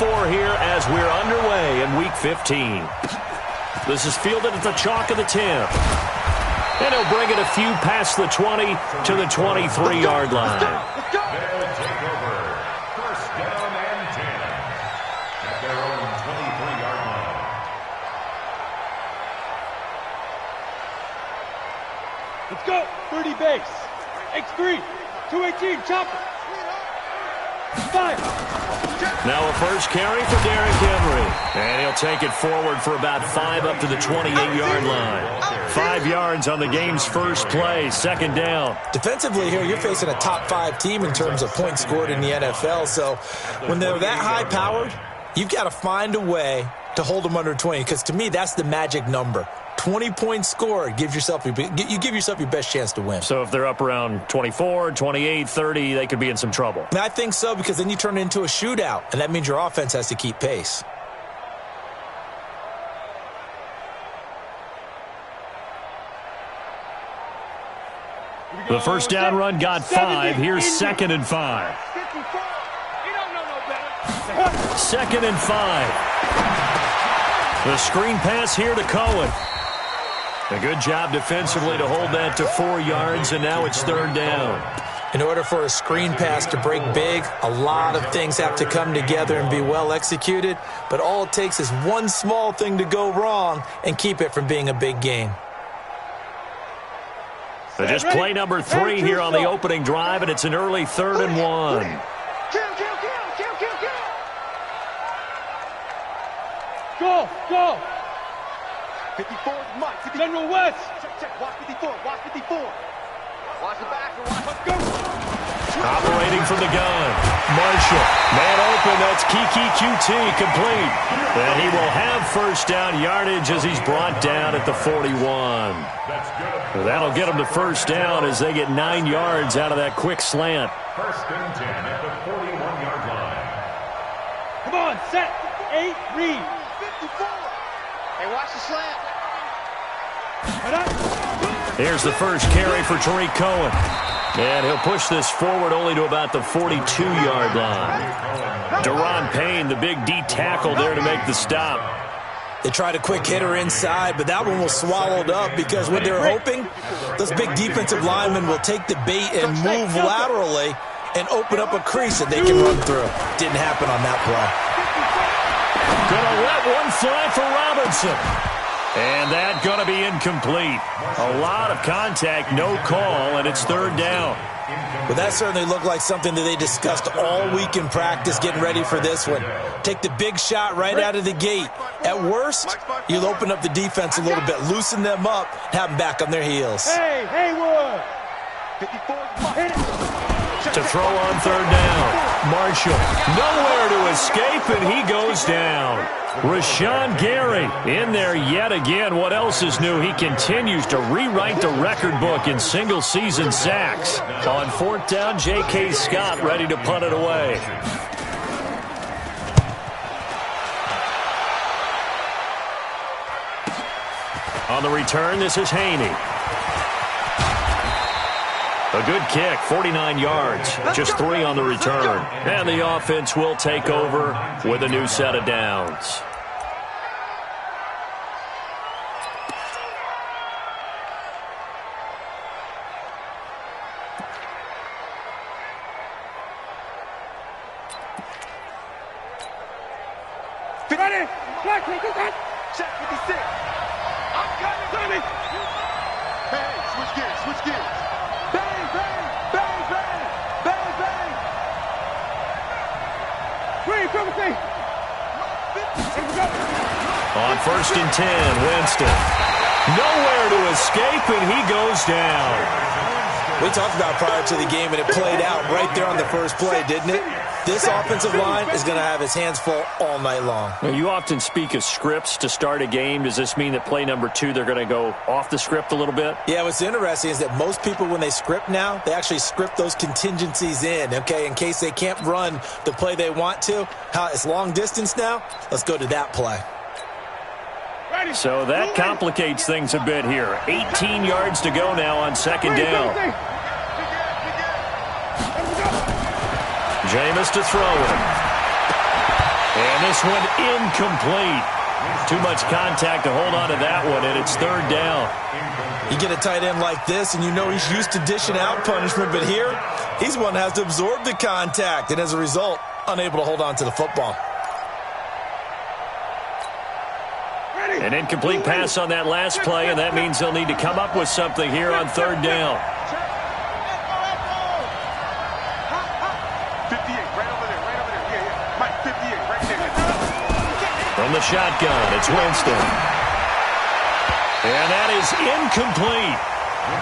4 here as we're underway in Week 15. This is fielded at the chalk of the 10. And he'll bring it a few past the 20 to the 23-yard line. They'll take over. First down and 10 at their own 23-yard line. Let's go. 30 base. X3. 218. Chopper. 5. Now a first carry for Derrick Henry. And he'll take it forward for about 5 up to the 28-yard line. 5 yards on the game's first play, second down. Defensively here, you're facing a top 5 team in terms of points scored in the NFL. So when they're that high-powered, you've got to find a way to hold them under 20. Because to me, that's the magic number. 20 points scored, you give yourself your best chance to win. So if they're up around 24, 28, 30, they could be in some trouble. And I think so, because then you turn it into a shootout, and that means your offense has to keep pace. The first down run got 5. Here's 2nd and 5. 2nd and 5. The screen pass here to Cohen. A good job defensively to hold that to 4 yards, and now it's 3rd down. In order for a screen pass to break big, a lot of things have to come together and be well executed, but all it takes is one small thing to go wrong and keep it from being a big game. So just play number 3 here on the opening drive, and it's an early 3rd and 1. Go. 54, Mike. General West. Check. Watch 54. Watch 54. Watch the back. Let's go. Operating from the gun. Marshall. Man open. That's Kiki QT complete. And he will have first down yardage as he's brought down at the 41. That'll get him to first down as they get 9 yards out of that quick slant. First and 10 at the 41-yard line. Come on, set. 8, read. 54. Hey, watch the slant. Here's the first carry for Tariq Cohen. And he'll push this forward only to about the 42-yard line. Deron Payne, the big D tackle there to make the stop. They tried a quick hitter inside, but that one was swallowed up because what they're hoping, those big defensive linemen will take the bait and move laterally and open up a crease that they can run through. Didn't happen on that play. Gonna let one fly for Robinson. And that's going to be incomplete. A lot of contact, no call, and it's 3rd down. Well, that certainly looked like something that they discussed all week in practice getting ready for this one. Take the big shot right out of the gate. At worst, you'll open up the defense a little bit, loosen them up, have them back on their heels. Hey, Haywood! 54. To throw on 3rd down. Marshall, nowhere to escape, and he goes down. Rashawn Gary in there yet again. What else is new? He continues to rewrite the record book in single-season sacks. On 4th down, J.K. Scott ready to punt it away. On the return, this is Haney. A good kick, 49 yards, just 3 on the return. And the offense will take over with a new set of downs. Ready? Check 56. I'm coming. Hey, switch gears. Bang, bang, bang, bang, bang, bang. On 1st and 10, Winston. Nowhere to escape, and he goes down. We talked about prior to the game, and it played out right there on the first play, didn't it? This offensive line is going to have his hands full all night long. Now, you often speak of scripts to start a game. Does this mean that play number 2, they're going to go off the script a little bit? Yeah, what's interesting is that most people, when they script now, they actually script those contingencies in, okay, in case they can't run the play they want to. It's long distance now. Let's go to that play. So that complicates things a bit here. 18 yards to go now on 2nd down. Jameis to throw it. And this one incomplete. Too much contact to hold on to that one, and it's third down. You get a tight end like this, and you know he's used to dishing out punishment, but here, he's one that has to absorb the contact, and as a result, unable to hold on to the football. An incomplete pass on that last play, and that means they'll need to come up with something here on third down. 58, right over there, right over there. Yeah. Mike, 58, right there. From the shotgun, it's Winston. And that is incomplete.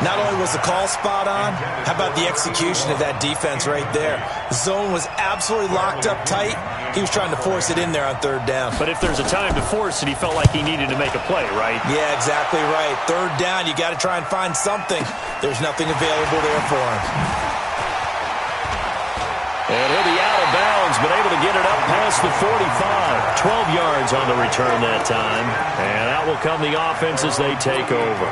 Not only was the call spot on, how about the execution of that defense right there? The zone was absolutely locked up tight. He was trying to force it in there on third down. But if there's a time to force it, he felt like he needed to make a play, right? Yeah, exactly right. Third down, you got to try and find something. There's nothing available there for him. And he'll be out of bounds, but able to get it up past the 45. 12 yards on the return that time. And out will come the offense as they take over.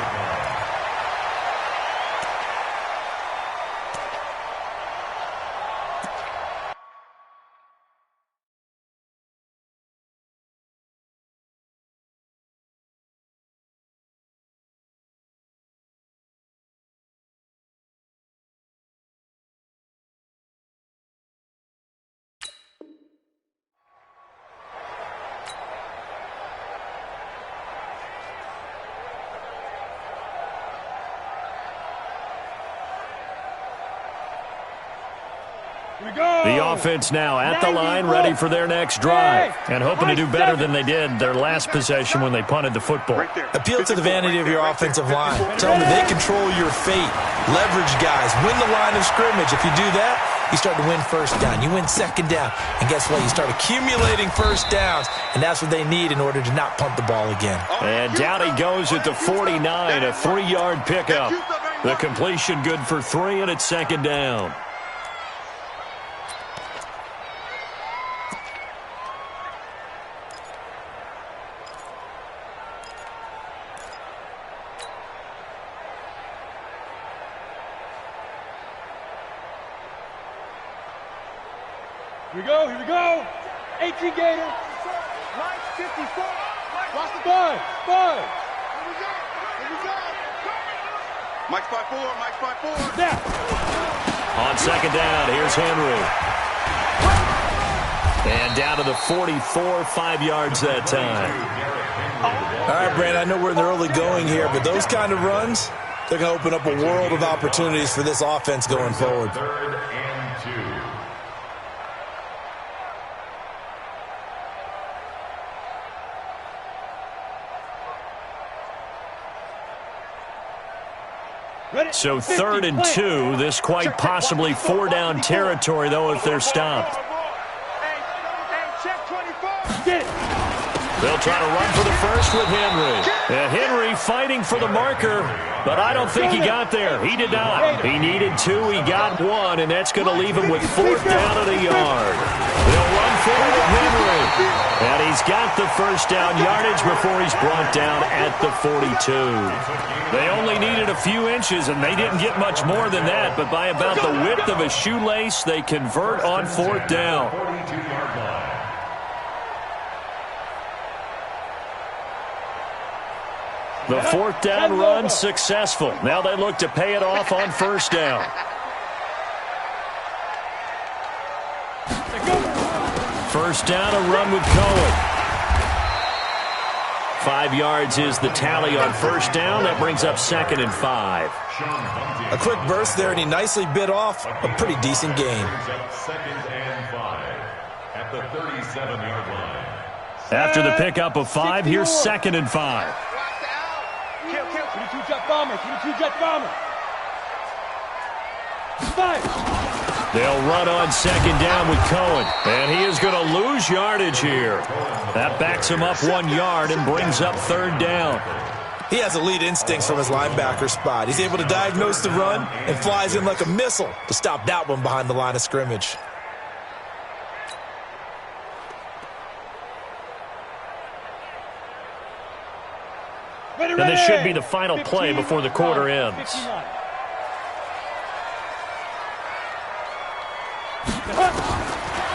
The offense now at the line, ready for their next drive, and hoping to do better than they did their last possession when they punted the football. Appeal to the vanity of your offensive line. Tell them that they control your fate. Leverage guys. Win the line of scrimmage. If you do that, you start to win first down. You win second down. And guess what? You start accumulating first downs, and that's what they need in order to not punt the ball again. And down he goes at the 49, a 3-yard pickup. The completion good for 3, and it's second down. Here we go. 18 Gator. Mike, 54. Watch the Five. Here we go. Mike 5-4, Mike 5-4. Now. On second down, here's Henry. And down to the 44, 5 yards that time. All right, Brand, I know we're in the early going here, but those kind of runs, they're going to open up a world of opportunities for this offense going forward. Third and 2. So 3rd and 2, this quite possibly 4-down territory, though, if they're stopped. Get it. They'll try to run for the first with Henry. And Henry fighting for the marker, but I don't think he got there. He did not. He needed 2, he got 1, and that's going to leave him with 4th down at a yard. They'll run forward with Henry. And he's got the first down yardage before he's brought down at the 42. They only needed a few inches, and they didn't get much more than that, but by about the width of a shoelace, they convert on 4th down. 42-yard line. The 4th down run successful. Now they look to pay it off on 1st down. First down, a run with Cohen. 5 yards is the tally on 1st down. That brings up 2nd and 5. A quick burst there, and he nicely bit off a pretty decent gain. 2nd and 5 at the 37-yard line. After the pickup of 5, here's 2nd and 5. Kill. 22 jet bomber. 22 jet bomber. 5. They'll run on 2nd down with Cohen. And he is going to lose yardage here. That backs him up 1 yard and brings up 3rd down. He has elite instincts from his linebacker spot. He's able to diagnose the run and flies in like a missile to stop that one behind the line of scrimmage. Ready. And this should be the final play before the quarter ends. 59.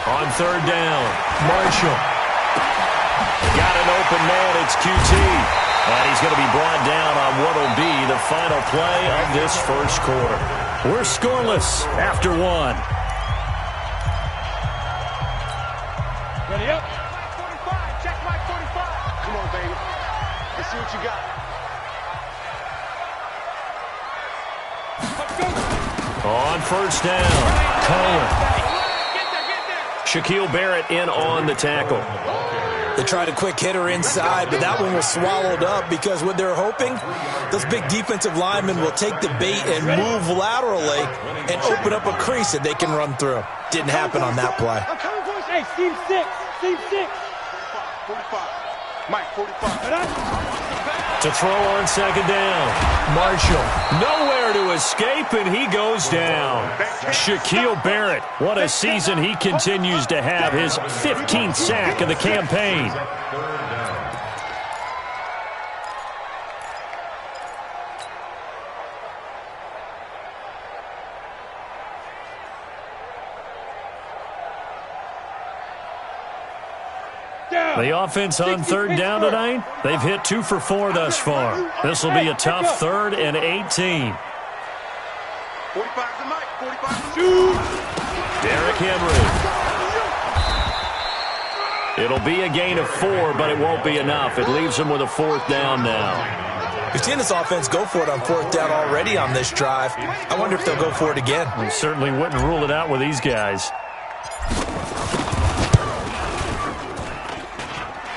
On 3rd down, Marshall. Got an open man. It's QT. And he's going to be brought down on what will be the final play of this first quarter. We're scoreless after one. Ready up. 45. Check my 45. Come on, baby. Let's see what you got. On first down, Cohen. Get there. Shaquille Barrett in on the tackle. They tried a quick hitter inside, but that one was swallowed up because what they're hoping, those big defensive linemen will take the bait and move laterally and open up a crease that they can run through. Didn't happen on that play. I'm coming for you. Hey, Team 6. Team 6. 45. Mike, 45. To throw on second down, Marshall. Nowhere to escape, and he goes down. Shaquille Barrett, what a season he continues to have. His 15th sack of the campaign. The offense on third down tonight, they've hit 2 for 4 thus far. This will be a tough 3rd and 18. 45 to Mike. 45 to Derrick Henry. It'll be a gain of 4, but it won't be enough. It leaves them with a 4th down now. We've seen this offense go for it on 4th down already on this drive. I wonder if they'll go for it again. We certainly wouldn't rule it out with these guys.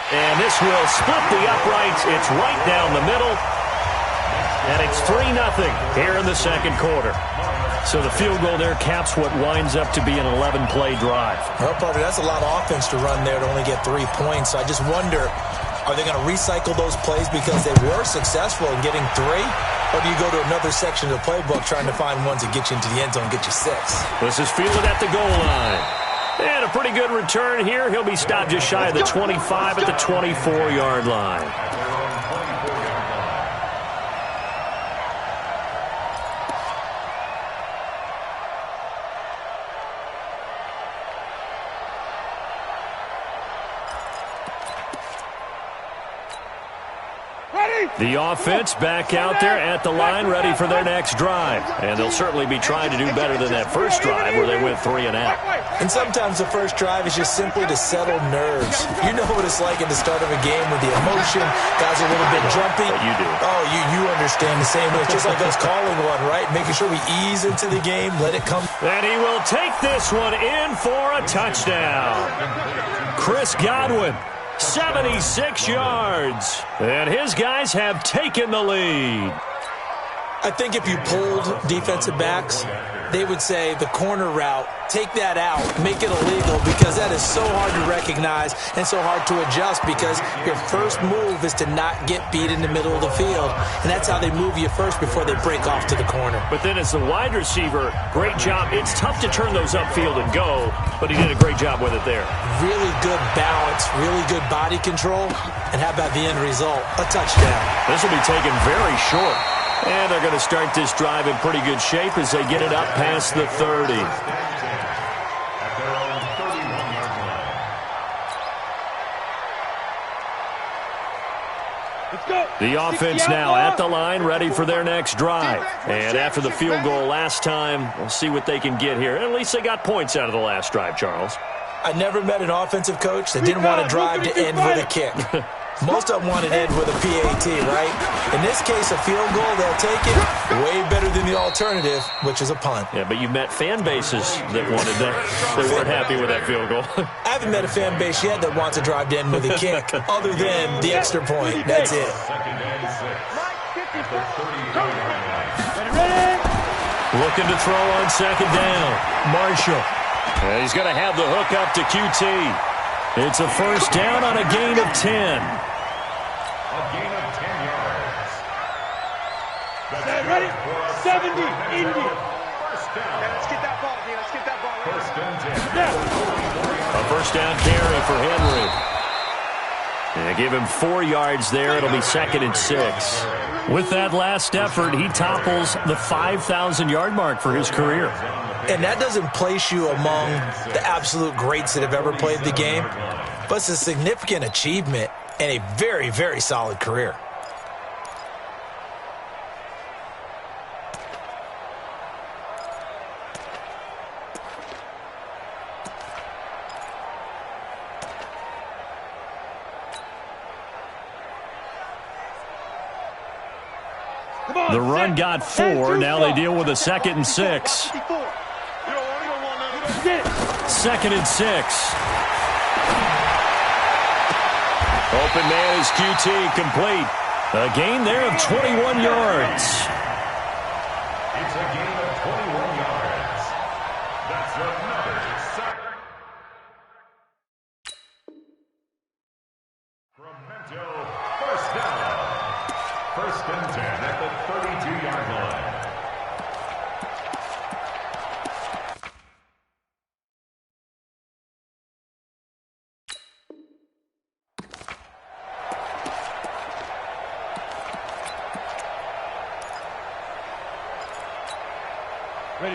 And this will split the uprights. It's right down the middle. And it's 3-0 here in the second quarter. So the field goal there caps what winds up to be an 11-play drive. Well, Parker, that's a lot of offense to run there to only get 3 points. So I just wonder, are they going to recycle those plays because they were successful in getting 3? Or do you go to another section of the playbook trying to find ones that get you into the end zone and get you 6? This is fielded at the goal line. And a pretty good return here. He'll be stopped just shy of the 25 at the 24-yard line. The offense back out there at the line, ready for their next drive. And they'll certainly be trying to do better than that first drive where they went 3 and out. And sometimes the first drive is just simply to settle nerves. You know what it's like at the start of a game with the emotion. Guys are a little bit jumpy. You do. Oh, you understand the same way. It's just like us calling one, right? Making sure we ease into the game, let it come. And he will take this one in for a touchdown. Chris Godwin. 76 yards. And his guys have taken the lead. I think if you pulled defensive backs, they would say the corner route, take that out, make it illegal, because that is so hard to recognize and so hard to adjust because your first move is to not get beat in the middle of the field. And that's how they move you first before they break off to the corner. But then as the wide receiver, great job. It's tough to turn those upfield and go, but he did a great job with it there. Really good balance, really good body control. And how about the end result? A touchdown. This will be taken very short. And they're going to start this drive in pretty good shape as they get it up past the 30. The offense now at the line, ready for their next drive. And after the field goal last time, we'll see what they can get here. At least they got points out of the last drive, Charles. I never met an offensive coach that didn't want to drive to end with a kick. Most of them want to end with a PAT, right? In this case, a field goal, they'll take it. Way better than the alternative, which is a punt. Yeah, but you've met fan bases that wanted that. They weren't happy with that field goal. I haven't met a fan base yet that wants to drive to end with a kick, other than the extra point. That's it. Looking to throw on second down. Marshall. And he's going to have the hook up to QT. It's a first down on a gain of 10. A gain of 10 yards. Ready? 70, Indy. First down. Let's get that ball, D. Let's get that ball. First and 10. Yeah. A first down carry for Henry. And they give him 4 yards there. It'll be 2nd and 6. With that last effort, he topples the 5,000-yard mark for his career. And that doesn't place you among the absolute greats that have ever played the game. but it's a significant achievement and a very, very solid career. The run got 4. Now they deal with a 2nd and 6. 2nd and 6. Open man is QT, complete. A gain there of 21 yards. It's a gain of 21 yards. That's another sack. From Mento, first down. 1st and 10 at the 32-yard line.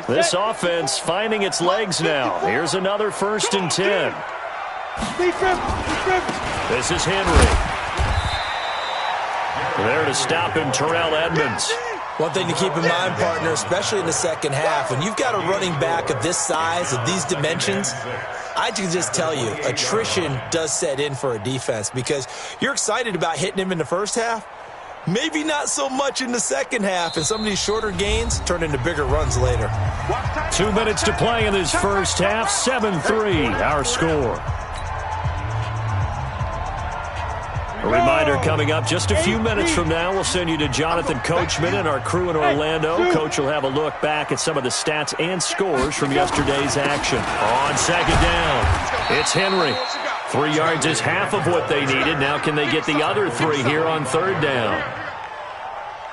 This offense finding its legs now. Here's another 1st and 10. This is Henry. There to stop him, Terrell Edmunds. One thing to keep in mind, partner, especially in the second half, when you've got a running back of this size, of these dimensions, I can just tell you, attrition does set in for a defense because you're excited about hitting him in the first half, maybe not so much in the second half, and some of these shorter gains turn into bigger runs later. 2 minutes to play in this first half, 7-3 our score. A reminder coming up just a few minutes from now, we'll send you to Jonathan Coachman and our crew in Orlando. Coach will have a look back at some of the stats and scores from yesterday's action. On 2nd down, it's Henry. 3 yards is half of what they needed. Now can they get the other 3 here on 3rd down?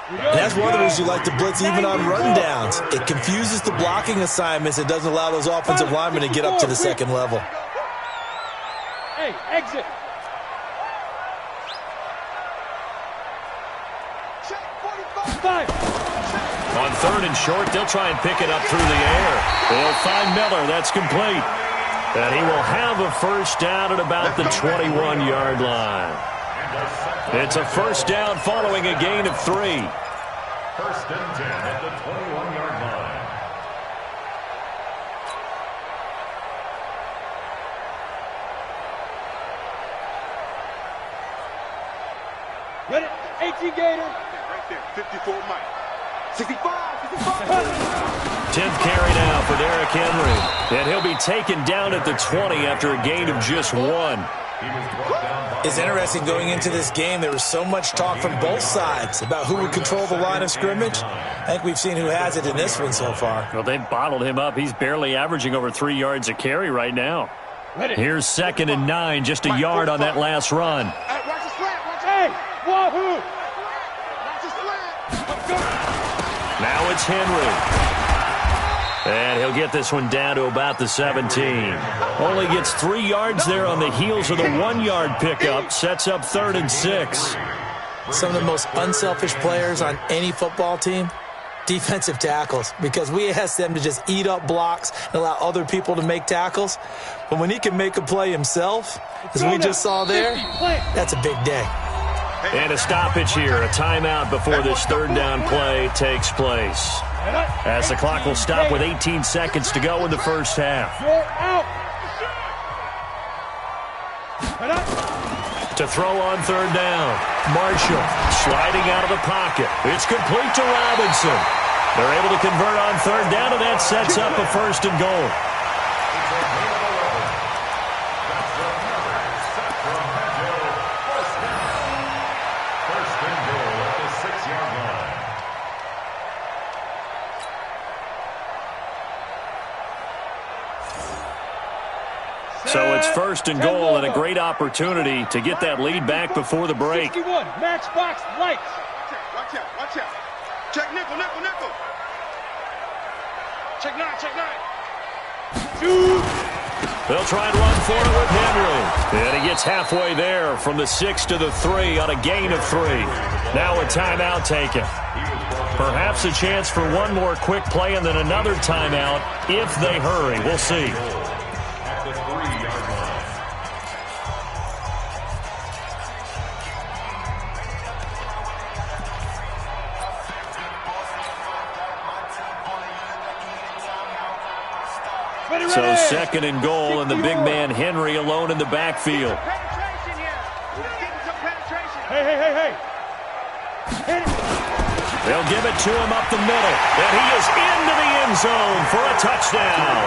And that's one of the reasons you like to blitz even on rundowns. It confuses the blocking assignments. It doesn't allow those offensive linemen to get up to the second level. Hey, exit. On 3rd and short, they'll try and pick it up through the air. They'll find Miller. That's complete. And he will have a 1st down at about the 21-yard line. It's a 1st down following a gain of 3. 1st and 10 at the 21-yard line. Ready? 18 Gator. Right there, 54 Mike. 65. 10th carry now for Derrick Henry. And he'll be taken down at the 20 after a gain of just 1. It's interesting going into this game. There was so much talk from both sides about who would control the line of scrimmage. I think we've seen who has it in this one so far. Well, they've bottled him up. He's barely averaging over 3 yards a carry right now. Here's 2nd and 9, just a yard on that last run. Watch the slant. Watch Hey, wahoo! the slant. Now it's Henry. And he'll get this one down to about the 17. Only gets 3 yards there on the heels of the 1-yard pickup. Sets up 3rd and 6. Some of the most unselfish players on any football team, defensive tackles, because we ask them to just eat up blocks and allow other people to make tackles. But when he can make a play himself, as we just saw there, that's a big day. And a stoppage here, a timeout before this 3rd down play takes place. As the clock will stop with 18 seconds to go in the first half. You're out. To throw on 3rd down, Marshall sliding out of the pocket. It's complete to Robinson. They're able to convert on 3rd down, and that sets up a 1st and goal. So it's 1st and goal and a great opportunity to get that lead back before the break. 61, matchbox lights. Watch out, watch out. Check nickel. Check 9. They'll try and run for it with Henry. And he gets halfway there from the 6 to the 3 on a gain of 3. Now a timeout taken. Perhaps a chance for one more quick play and then another timeout if they hurry. We'll see. So second and goal, and the big man Henry alone in the backfield. Penetration here. He's getting some penetration. Hey. Hit it. They'll give it to him up the middle, and he is into the end zone for a touchdown.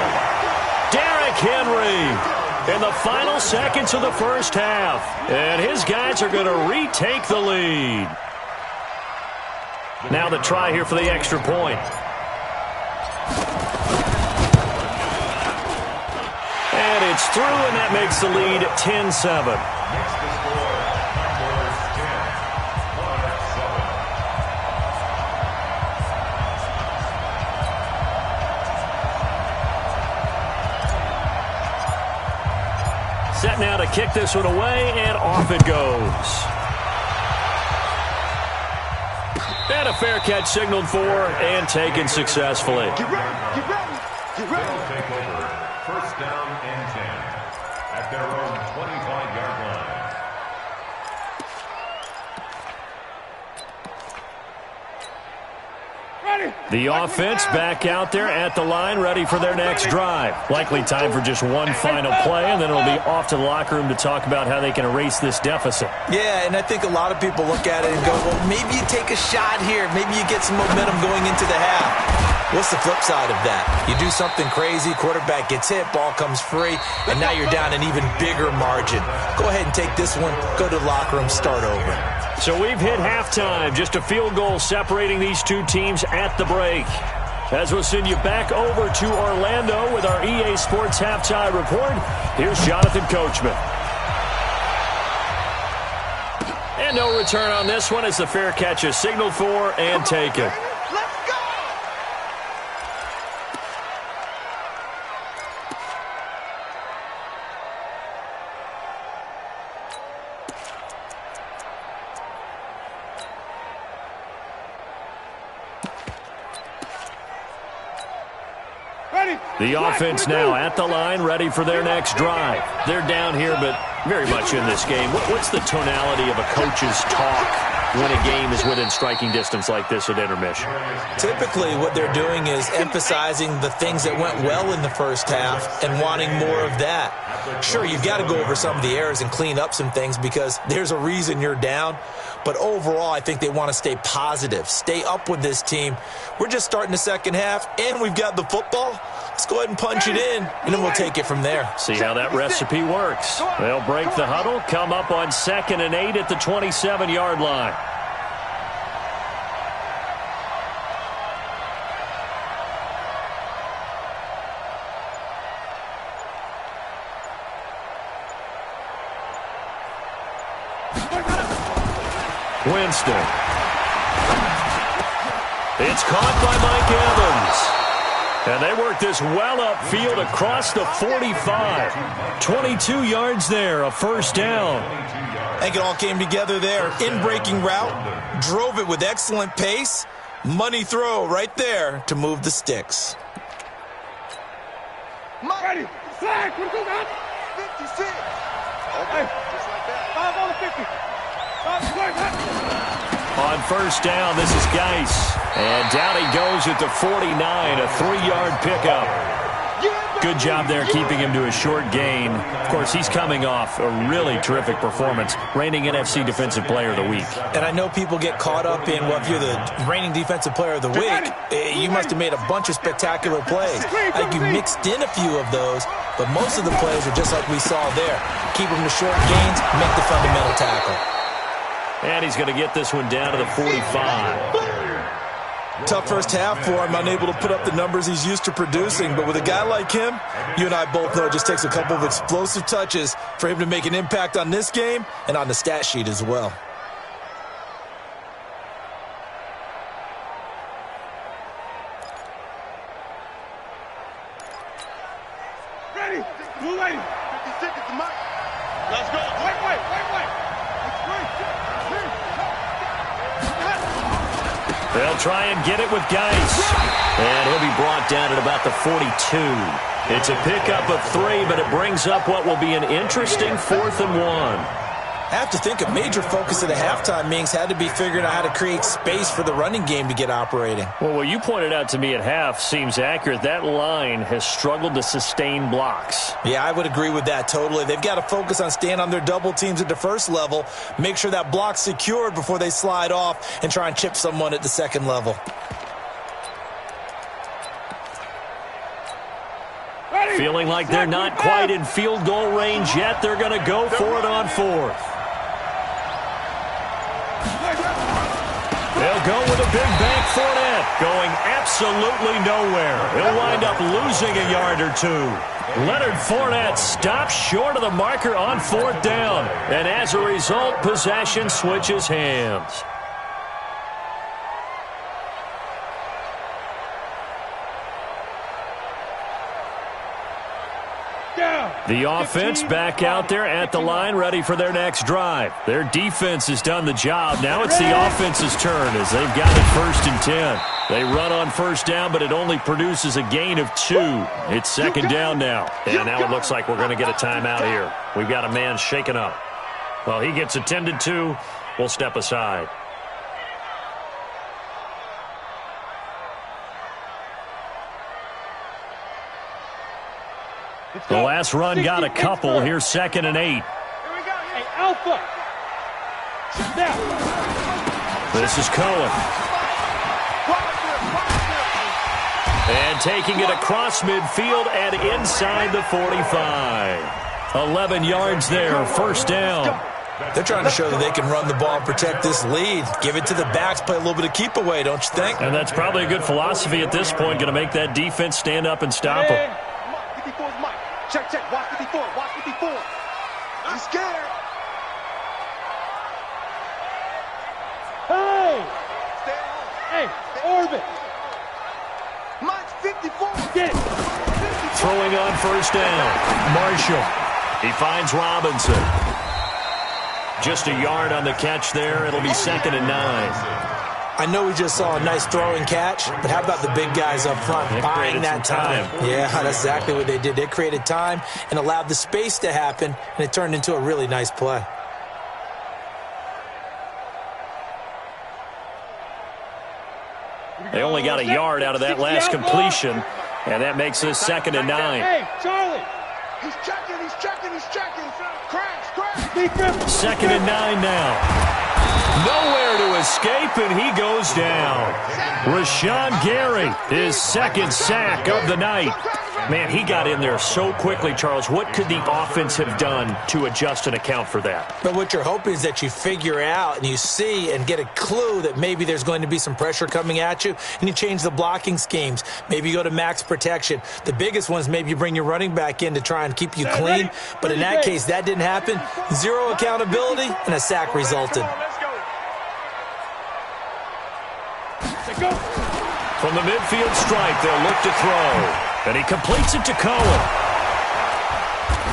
Derrick Henry in the final seconds of the first half, and his guys are going to retake the lead. Now the try here for the extra point. And it's through, and that makes the lead 10-7. Next to score, numbers 10, 5-7. Set now to kick this one away, and off it goes. And a fair catch signaled for and taken successfully. Get ready. They'll take over. First down and 10 at their own 25-yard line. The offense back out there at the line, ready for their next drive. Likely time for just one final play, and then it'll be off to the locker room to talk about how they can erase this deficit. Yeah, and I think a lot of people look at it and go, well, maybe you take a shot here. Maybe you get some momentum going into the half. What's the flip side of that? You do something crazy, quarterback gets hit, ball comes free, and now you're down an even bigger margin. Go ahead and take this one, go to the locker room, start over. So we've hit halftime, just a field goal separating these two teams at the break. As we'll send you back over to Orlando with our EA Sports Halftime Report, here's Jonathan Coachman. And no return on this one as the fair catch is signaled for and taken. Let's go. The offense now at the line, ready for their next drive. They're down here, but very much in this game. What's the tonality of a coach's talk when a game is within striking distance like this at intermission? Typically, what they're doing is emphasizing the things that went well in the first half and wanting more of that. Sure, you've got to go over some of the errors and clean up some things because there's a reason you're down. But overall, I think they want to stay positive, stay up with this team. We're just starting the second half, and we've got the football. Let's go ahead and punch it in, and then we'll take it from there. See how that recipe works. They'll break the huddle, come up on 2nd and 8 at the 27-yard line. Winston. It's caught by Mike Evans. And they work this well upfield across the 45. 22 yards there, a first down. I think it all came together there. In-breaking route, drove it with excellent pace. Money throw right there to move the sticks. Ready. Flag. What is that? 56. Okay, just like that. 5 on the 50. 5 flag. On first down, this is Geis. And down he goes at the 49, a 3-yard pickup. Good job there keeping him to a short gain. Of course, he's coming off a really terrific performance, reigning NFC Defensive Player of the Week. And I know people get caught up in, well, if you're the reigning Defensive Player of the Week, you must have made a bunch of spectacular plays. I think you mixed in a few of those, but most of the plays are just like we saw there. Keep them to short gains, make the fundamental tackle. And he's going to get this one down to the 45. Tough first half for him, unable to put up the numbers he's used to producing. But with a guy like him, you and I both know it just takes a couple of explosive touches for him to make an impact on this game and on the stat sheet as well. Ready. Blue lady. 56 is the mic. Let's go. Wait. They'll try and get it with Geis. And he'll be brought down at about the 42. It's a pickup of 3, but it brings up what will be an interesting 4th and 1. I have to think a major focus of the halftime meetings had to be figuring out how to create space for the running game to get operating. Well, what you pointed out to me at half seems accurate. That line has struggled to sustain blocks. Yeah, I would agree with that totally. They've got to focus on staying on their double teams at the first level, make sure that block's secured before they slide off and try and chip someone at the second level. Feeling like they're not quite in field goal range yet. They're going to go for it on fourth. They'll go with a big bank Fournette, going absolutely nowhere. He'll wind up losing a yard or two. Leonard Fournette stops short of the marker on fourth down. And as a result, possession switches hands. The offense back out there at the line, ready for their next drive. Their defense has done the job. Now it's the offense's turn as they've got it 1st and 10. They run on first down, but it only produces a gain of 2. It's second down now. And now it looks like we're going to get a timeout here. We've got a man shaken up. Well, he gets attended to. We'll step aside. The last run got a couple. Here's 2nd and 8. Here we go. Hey, Alpha. Now. This is Cohen. And taking it across midfield and inside the 45. 11 yards there, first down. They're trying to show that they can run the ball and protect this lead. Give it to the backs, play a little bit of keep away, don't you think? And that's probably a good philosophy at this point. Going to make that defense stand up and stop them. Check, check. Watch 54. Watch 54. I'm scared. Hey! Stay home. Hey, orbit. Mike's 54. Get it. Throwing on first down. Marshall. He finds Robinson. Just a yard on the catch there. It'll be 2nd and 9. I know we just saw a nice throwing catch, but how about the big guys up front buying that time? Yeah, that's exactly what they did. They created time and allowed the space to happen, and it turned into a really nice play. They only got a yard out of that last completion, and that makes this 2nd and 9. Hey, Charlie. He's checking. He's checking. He's checking. Crash, crash. 2nd and 9 now. Nowhere to escape, and he goes down. Rashawn Gary, his 2nd sack of the night. Man, he got in there so quickly, Charles. What could the offense have done to adjust and account for that? But what you're hoping is that you figure out and you see and get a clue that maybe there's going to be some pressure coming at you, and you change the blocking schemes. Maybe you go to max protection. The biggest one is maybe you bring your running back in to try and keep you clean. But in that case, that didn't happen. 0 accountability, and a sack resulted. From the midfield stripe, they'll look to throw. And he completes it to Cohen.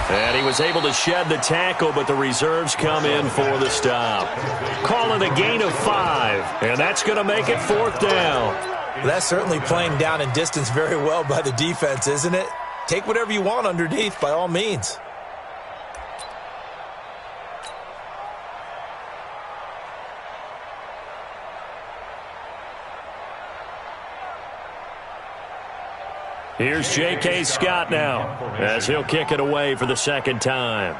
And he was able to shed the tackle, but the reserves come in for the stop. Call it a gain of 5, and that's going to make it 4th down. Well, that's certainly playing down and distance very well by the defense, isn't it? Take whatever you want underneath, by all means. Here's J.K. Scott now, as he'll kick it away for the 2nd time.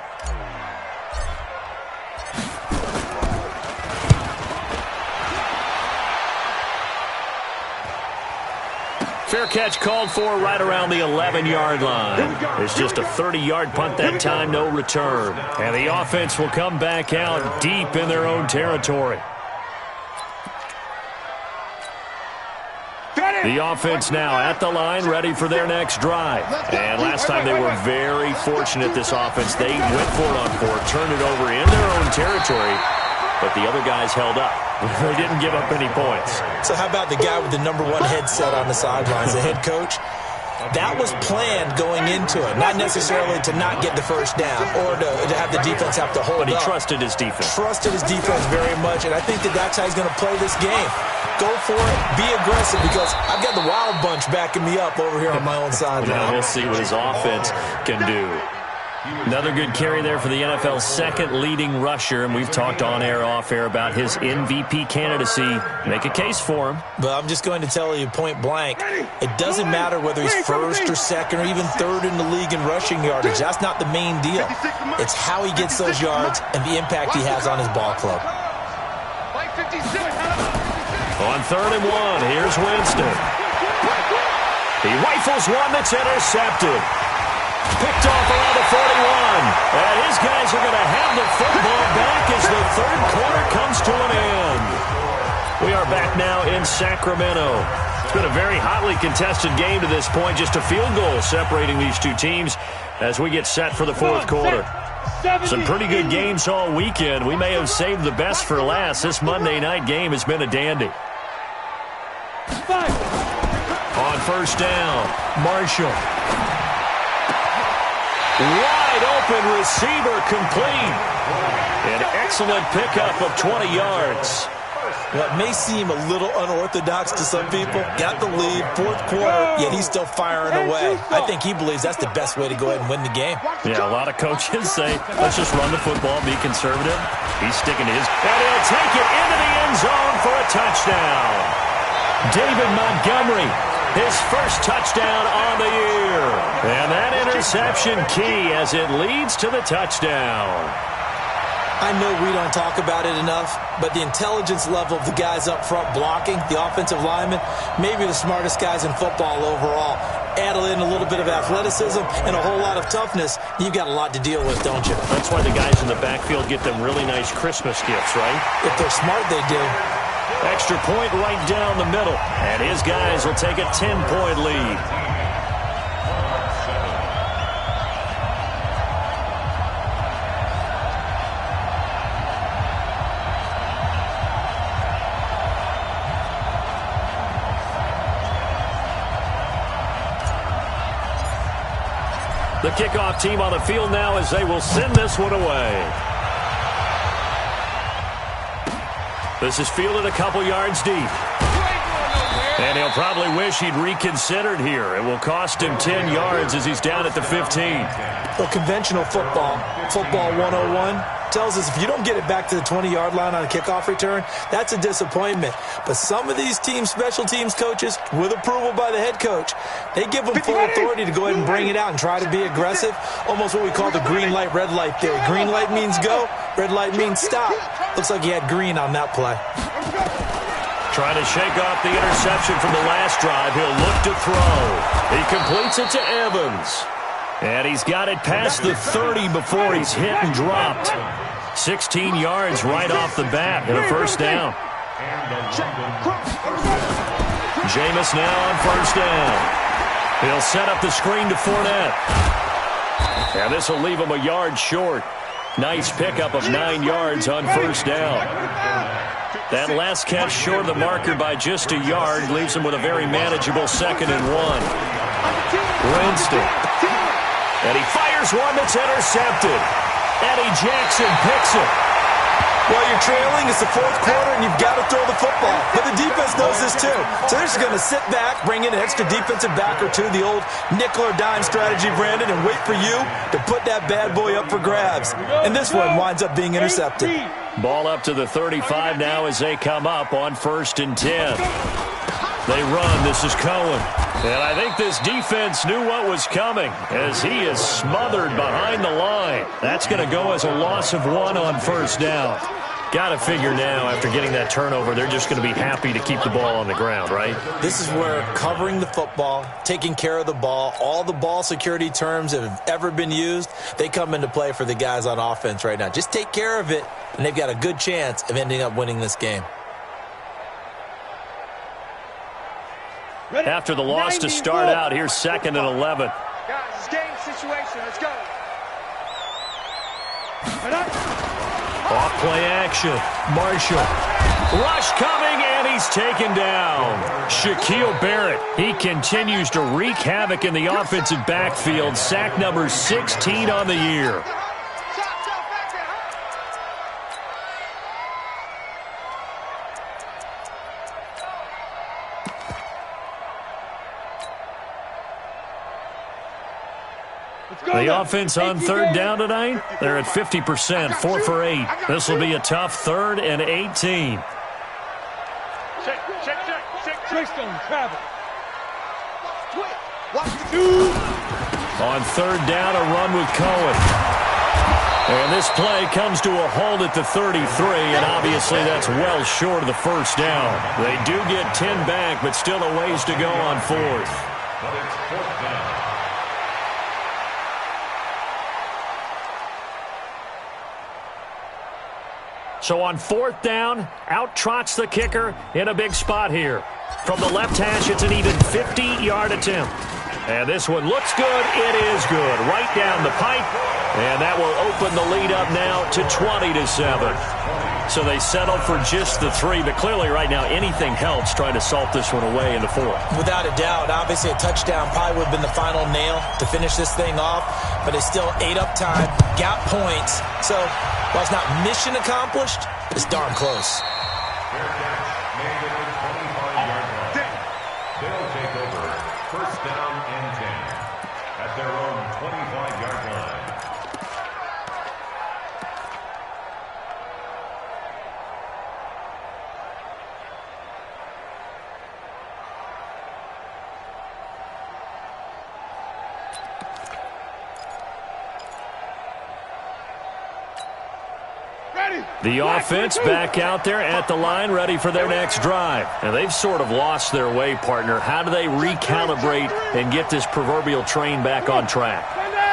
Fair catch called for right around the 11-yard line. It's just a 30-yard punt that time, no return. And the offense will come back out deep in their own territory. The offense now at the line, ready for their next drive. And last time they were very fortunate, this offense. They went for it on 4, turned it over in their own territory, but the other guys held up. They didn't give up any points. So how about the guy with the #1 headset on the sidelines, the head coach? That was planned going into it, not necessarily to not get the first down or to have the defense have to hold up. But he trusted his defense. Trusted his defense very much, and I think that that's how he's going to play this game. Go for it, be aggressive, because I've got the Wild Bunch backing me up over here on my own side. Now we'll see what his offense can do. Another good carry there for the NFL's second leading rusher, and we've talked on air, off air about his MVP candidacy. Make a case for him. But I'm just going to tell you point blank, it doesn't matter whether he's first or second or even third in the league in rushing yardage. That's not the main deal. It's how he gets those yards and the impact he has on his ball club. On 3rd and 1, here's Winston. He rifles one that's intercepted. Picked off around the 41. And his guys are going to have the football back as the third quarter comes to an end. We are back now in Sacramento. It's been a very hotly contested game to this point. Just a field goal separating these two teams as we get set for the fourth quarter. Some pretty good games all weekend. We may have saved the best for last. This Monday night game has been a dandy. On 1st down, Marshall. Wide open receiver complete. An excellent pickup of 20 yards. What may seem a little unorthodox to some people, got the lead, fourth quarter, yet he's still firing away. I think he believes that's the best way to go ahead and win the game. Yeah, a lot of coaches say, let's just run the football, be conservative. He's sticking to his, and he'll take it into the end zone for a touchdown. David Montgomery, his first touchdown on the year. And that interception key as it leads to the touchdown. I know we don't talk about it enough, but the intelligence level of the guys up front blocking, the offensive linemen, maybe the smartest guys in football overall. Add in a little bit of athleticism and a whole lot of toughness, you've got a lot to deal with, don't you? That's why the guys in the backfield get them really nice Christmas gifts, right? If they're smart, they do. Extra point right down the middle. And his guys will take a 10-point lead. The kickoff team on the field now as they will send this one away. This is fielded a couple yards deep. And he'll probably wish he'd reconsidered here. It will cost him 10 yards as he's down at the 15. Well, conventional football 101, tells us if you don't get it back to the 20-yard line on a kickoff return, that's a disappointment. But some of these teams, special teams coaches, with approval by the head coach, they give them full authority to go ahead and bring it out and try to be aggressive. Almost what we call the green light, red light theory. Green light means go, red light means stop. Looks like he had green on that play. Trying to shake off the interception from the last drive. He'll look to throw. He completes it to Evans. And he's got it past the 30 before he's hit and dropped. 16 yards right off the bat and a first down. Jameis now on first down. He'll set up the screen to Fournette. And this will leave him a yard short. Nice pickup of 9 yards on first down. That last catch short of the marker by just a yard leaves him with a very manageable 2nd and 1. Winston. And he fires one that's intercepted. Eddie Jackson picks it. Well, you're trailing. It's the fourth quarter, and you've got to throw the football. But the defense knows this, too. So they're just going to sit back, bring in an extra defensive back or two, the old nickel or dime strategy, Brandon, and wait for you to put that bad boy up for grabs. And this one winds up being intercepted. Ball up to the 35 now as they come up on 1st and 10. They run. This is Cohen. And I think this defense knew what was coming as he is smothered behind the line. That's going to go as a loss of 1 on first down. Got to figure now, after getting that turnover, they're just going to be happy to keep the ball on the ground, right? This is where covering the football, taking care of the ball, all the ball security terms that have ever been used, they come into play for the guys on offense right now. Just take care of it, and they've got a good chance of ending up winning this game. After the loss to start out, here's 2nd and 11. Guys, it's game situation. Let's go. Off play action. Marshall. Rush coming, and he's taken down. Shaquille Barrett. He continues to wreak havoc in the offensive backfield. Sack number 16 on the year. The offense on third down tonight, they're at 50%, 4 for 8. This will be a tough 3rd and 18. Treystone travel. On third down, a run with Cohen. And this play comes to a halt at the 33, and obviously that's well short of the first down. They do get 10 back, but still a ways to go on 4th. But it's 4th down. So on 4th down, out trots the kicker in a big spot here. From the left hash, it's an even 50-yard attempt. And this one looks good. It is good. Right down the pipe. And that will open the lead up now to 20-7. So they settle for just the 3. But clearly right now anything helps trying to salt this one away in the 4th. Without a doubt. Obviously a touchdown probably would have been the final nail to finish this thing off. But it's still ate up time. Got points. So while it's not mission accomplished, it's darn close. Fair catch made at the 25-yard line. They'll take over 1st down and 10 at their own 25-yard line. The offense back out there at the line, ready for their next drive. And they've sort of lost their way, partner. How do they recalibrate and get this proverbial train back on track?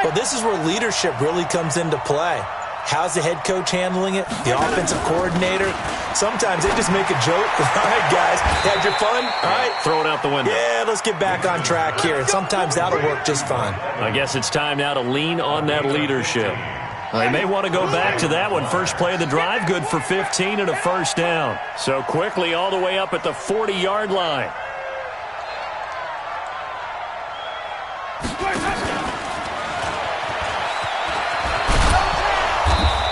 Well, this is where leadership really comes into play. How's the head coach handling it? The offensive coordinator? Sometimes they just make a joke. All right, guys, had your fun? All right. Throw it out the window. Yeah, let's get back on track here. And sometimes that'll work just fine. I guess it's time now to lean on that leadership. They may want to go back to that one. First play of the drive, good for 15 and a first down. So quickly all the way up at the 40-yard line.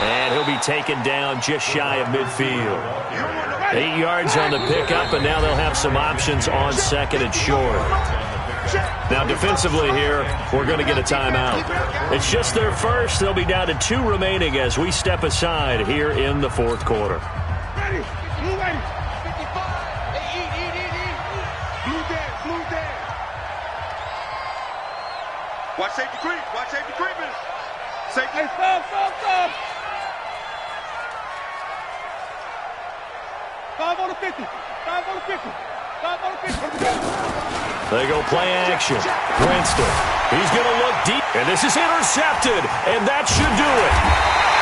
And he'll be taken down just shy of midfield. 8 yards on the pickup, and now they'll have some options on 2nd and short. Now, defensively here, we're going to get a timeout. It's just their first. They'll be down to 2 remaining as we step aside here in the 4th quarter. Ready. Blue ready. 55. Hey, eat. Blue dead. Watch safety creeping. Safety. Hey, stop. 5 on the 50. 5 on the 50. 5 on the 50. They go play action. Winston. He's going to look deep. And this is intercepted. And that should do it.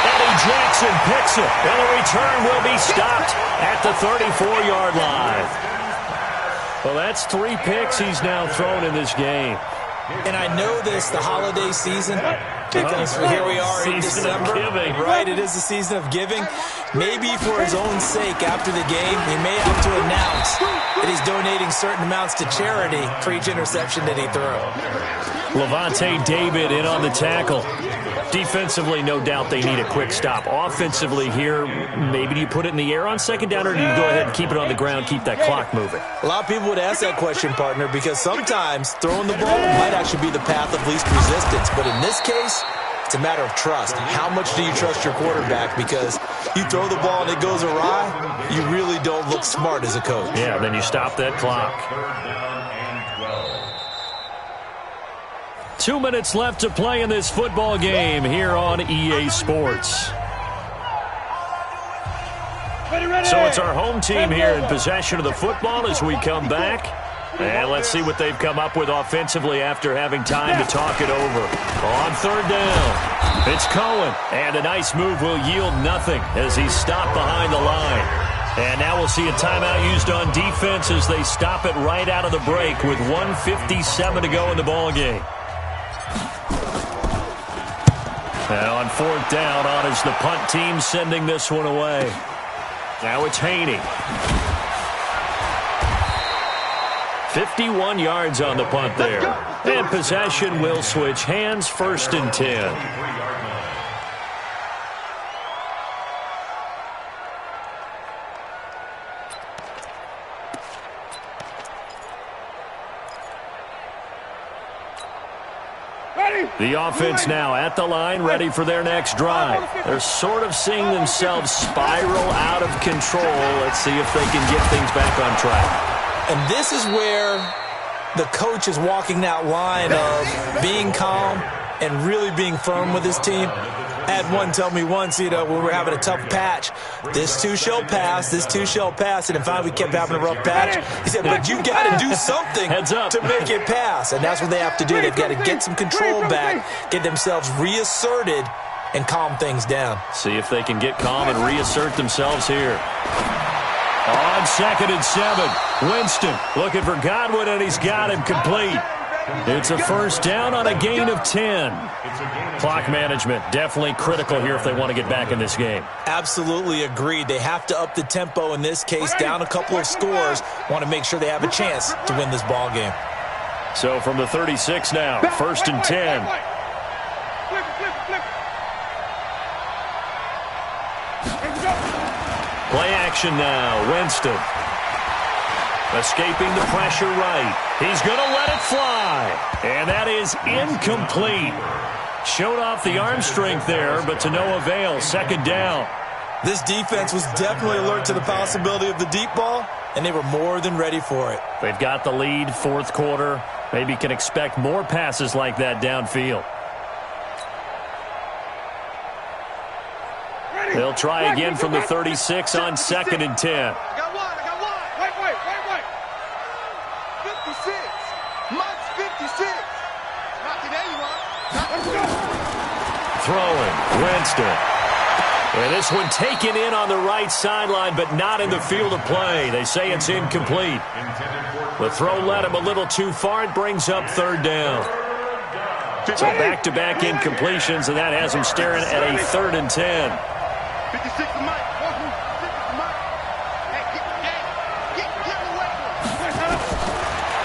Eddie Jackson picks it. And the return will be stopped at the 34-yard line. Well, that's 3 picks he's now thrown in this game. And I know this, the holiday season, because here we are in December. Right, it is the season of giving. Maybe for his own sake, after the game, he may have to announce that he's donating certain amounts to charity for each interception that he threw. Levante David in on the tackle. Defensively, no doubt they need a quick stop. Offensively here, maybe do you put it in the air on 2nd down, or do you go ahead and keep it on the ground, keep that clock moving? A lot of people would ask that question, partner, because sometimes throwing the ball might actually be the path of least resistance. But in this case, it's a matter of trust. How much do you trust your quarterback? Because you throw the ball and it goes awry, you really don't look smart as a coach. Yeah, then you stop that clock. 3rd down and 12. 2 minutes left to play in this football game here on EA Sports. So it's our home team here in possession of the football as we come back. And let's see what they've come up with offensively after having time to talk it over. On 3rd down, it's Cohen. And a nice move will yield nothing as he's stopped behind the line. And now we'll see a timeout used on defense as they stop it right out of the break with 1:57 to go in the ball game. And on 4th down, on is the punt team sending this one away. Now it's Haney. 51 yards on the punt there. And possession will switch hands, 1st and 10. Ready. The offense now at the line, ready for their next drive. They're sort of seeing themselves spiral out of control. Let's see if they can get things back on track. And this is where the coach is walking that line of being calm and really being firm with his team. I had one tell me once, when we were having a tough patch, this too shall pass, this too shall pass. And finally we kept having a rough patch. He said, but you got to do something to make it pass. And that's what they have to do. They've got to get some control back, get themselves reasserted, and calm things down. See if they can get calm and reassert themselves here. On 2nd and 7, Winston looking for Godwin, and he's got him complete. It's a first down on a gain of 10. Clock management definitely critical here if they want to get back in this game. Absolutely agreed. They have to up the tempo in this case, down a couple of scores. Want to make sure they have a chance to win this ball game. So from the 36 now, 1st and 10. Play action now, Winston. Escaping the pressure right. He's going to let it fly. And that is incomplete. Showed off the arm strength there, but to no avail. 2nd down. This defense was definitely alert to the possibility of the deep ball, and they were more than ready for it. They've got the lead, 4th quarter. Maybe can expect more passes like that downfield. They'll try again from the 36 on 2nd and 10. Throwing, Winston. And this one taken in on the right sideline, but not in the field of play. They say it's incomplete. The throw led him a little too far. It brings up 3rd down. So back-to-back incompletions, and that has him staring at a 3rd and 10.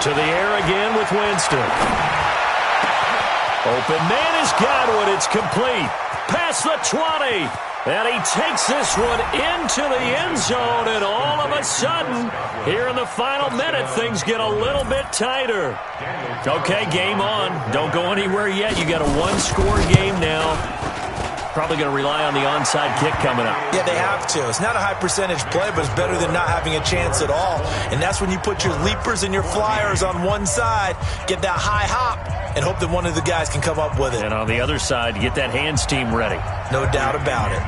To the air again with Winston. Open man is Godwin. It's complete. Past the 20. And he takes this one into the end zone. And all of a sudden, here in the final minute, things get a little bit tighter. Okay, game on. Don't go anywhere yet. You got a 1-score game now. Probably going to rely on the onside kick coming up. Yeah, they have to. It's not a high percentage play, but it's better than not having a chance at all. And that's when you put your leapers and your flyers on one side, get that high hop, and hope that one of the guys can come up with it. And on the other side, get that hands team ready. No doubt about it.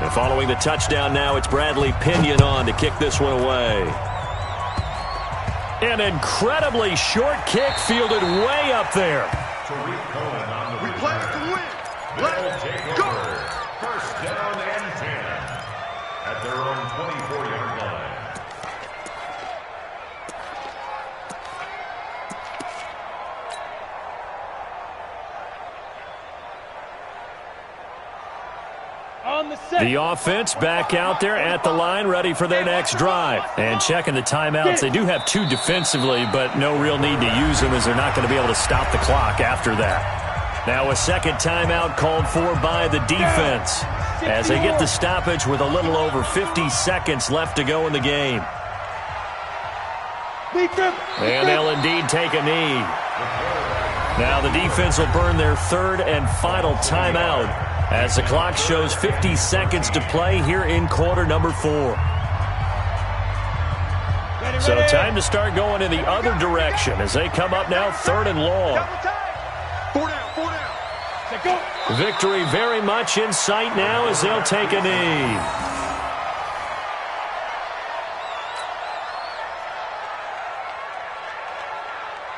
And following the touchdown now, it's Bradley Pinion on to kick this one away. An incredibly short kick fielded way up there. We play to win. Let's go. 1st down and 10 at their own 24-yard line. The offense back out there at the line, ready for their next drive. And checking the timeouts. They do have 2 defensively, but no real need to use them as they're not going to be able to stop the clock after that. Now a 2nd timeout called for by the defense as they get the stoppage with a little over 50 seconds left to go in the game. And they'll indeed take a knee. Now the defense will burn their 3rd and final timeout as the clock shows 50 seconds to play here in quarter number 4. So time to start going in the other direction as they come up now 3rd and long. 4 down. Victory very much in sight now as they'll take a knee.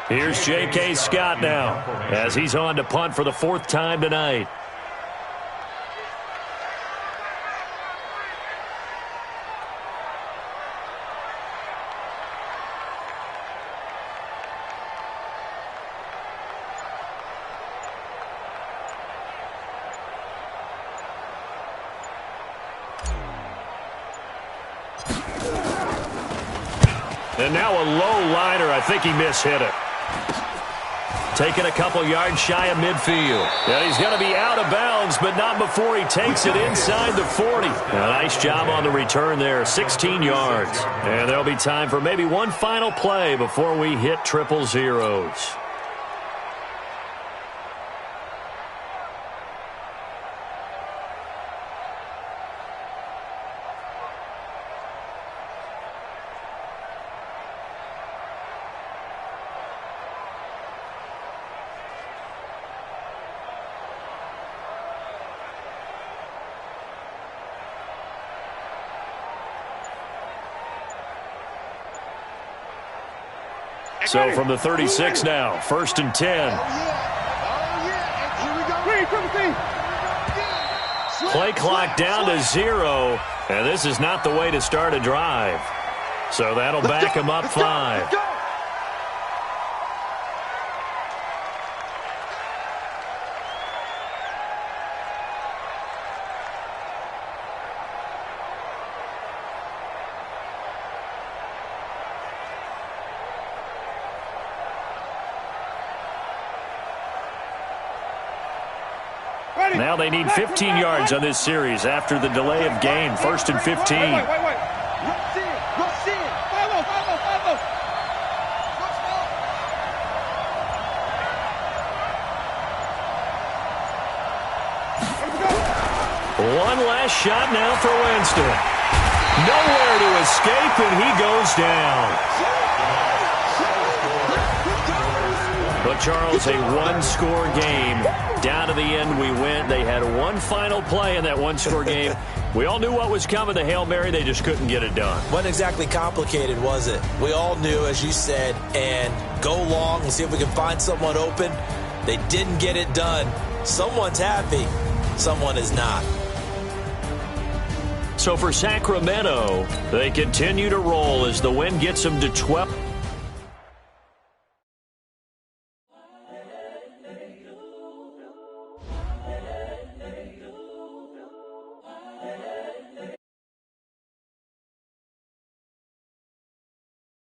Here's J.K. Scott now as he's on to punt for the 4th time tonight. And now a low liner. I think he mishit it. Taking a couple yards shy of midfield. And he's going to be out of bounds, but not before he takes it inside the 40. A nice job on the return there, 16 yards. And there'll be time for maybe one final play before we hit triple zeros. So from the 36 now, 1st and 10. Play clock down to 0, and this is not the way to start a drive. So that'll back him up 5. Now they need 15 yards on this series after the delay of game. 1st and 15. Wait. One last shot now for Winston. Nowhere to escape, and he goes down. But, Charles, a one-score game. Down to the end we went. They had one final play in that one-score game. We all knew what was coming, the Hail Mary. They just couldn't get it done. Wasn't exactly complicated, was it? We all knew, as you said, and go long and see if we can find someone open. They didn't get it done. Someone's happy. Someone is not. So for Sacramento, they continue to roll as the win gets them to 12.